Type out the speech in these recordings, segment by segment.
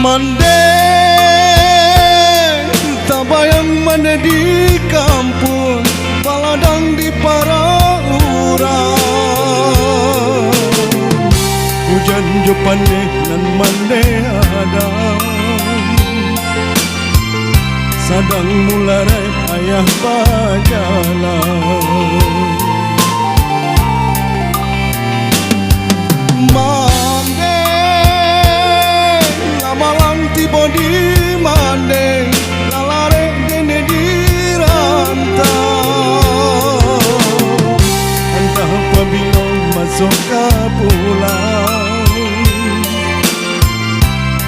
Mande tabayang mande di kampung, baladang di para urang. Hujan jo pande nan mande ada, sadang mularai ayah bajalan. Di mande lalare dene di rantau, entah apabila masuk ke pulau.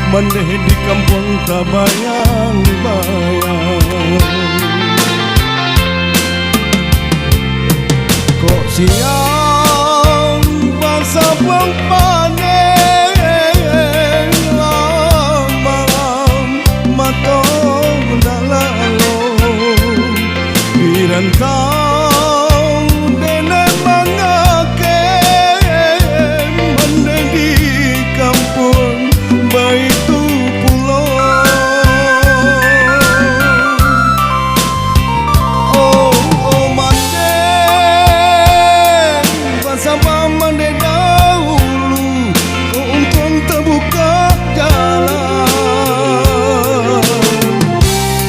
Mande di kampung tak bayang-bayang. Kok siang bangsa buang panen, rantau dene mangake mande di kampung baitu pulau. Oh mande bersama mande dahulu, untung terbuka jalan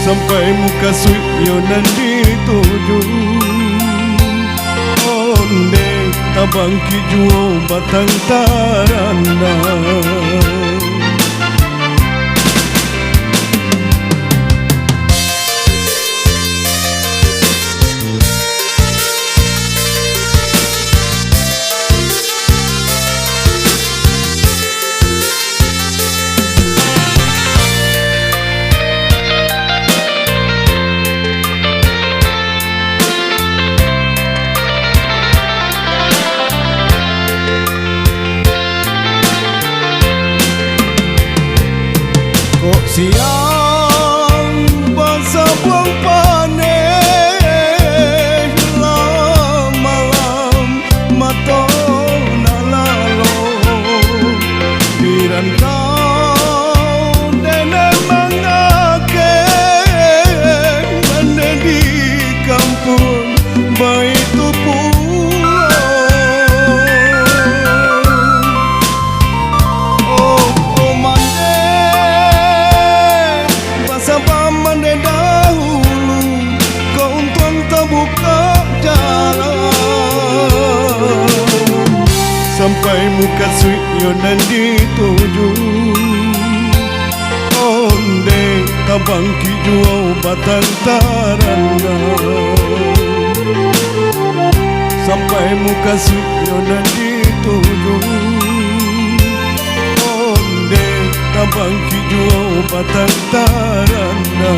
sampai muka suit yo nanti tuju. Onde tabang kijuo batang taranda, siang bangsa buang panen, malam mata nalalo di rantau dene mangake mande di kampung baitu pulau. Mande dahulu, kau untung terbuka jalan sampai muka suit yo nan dituju. Onde tabang kijuo batang taranda, sampai muka suit yo nan dituju. Onde tabang kijuo batang taranda.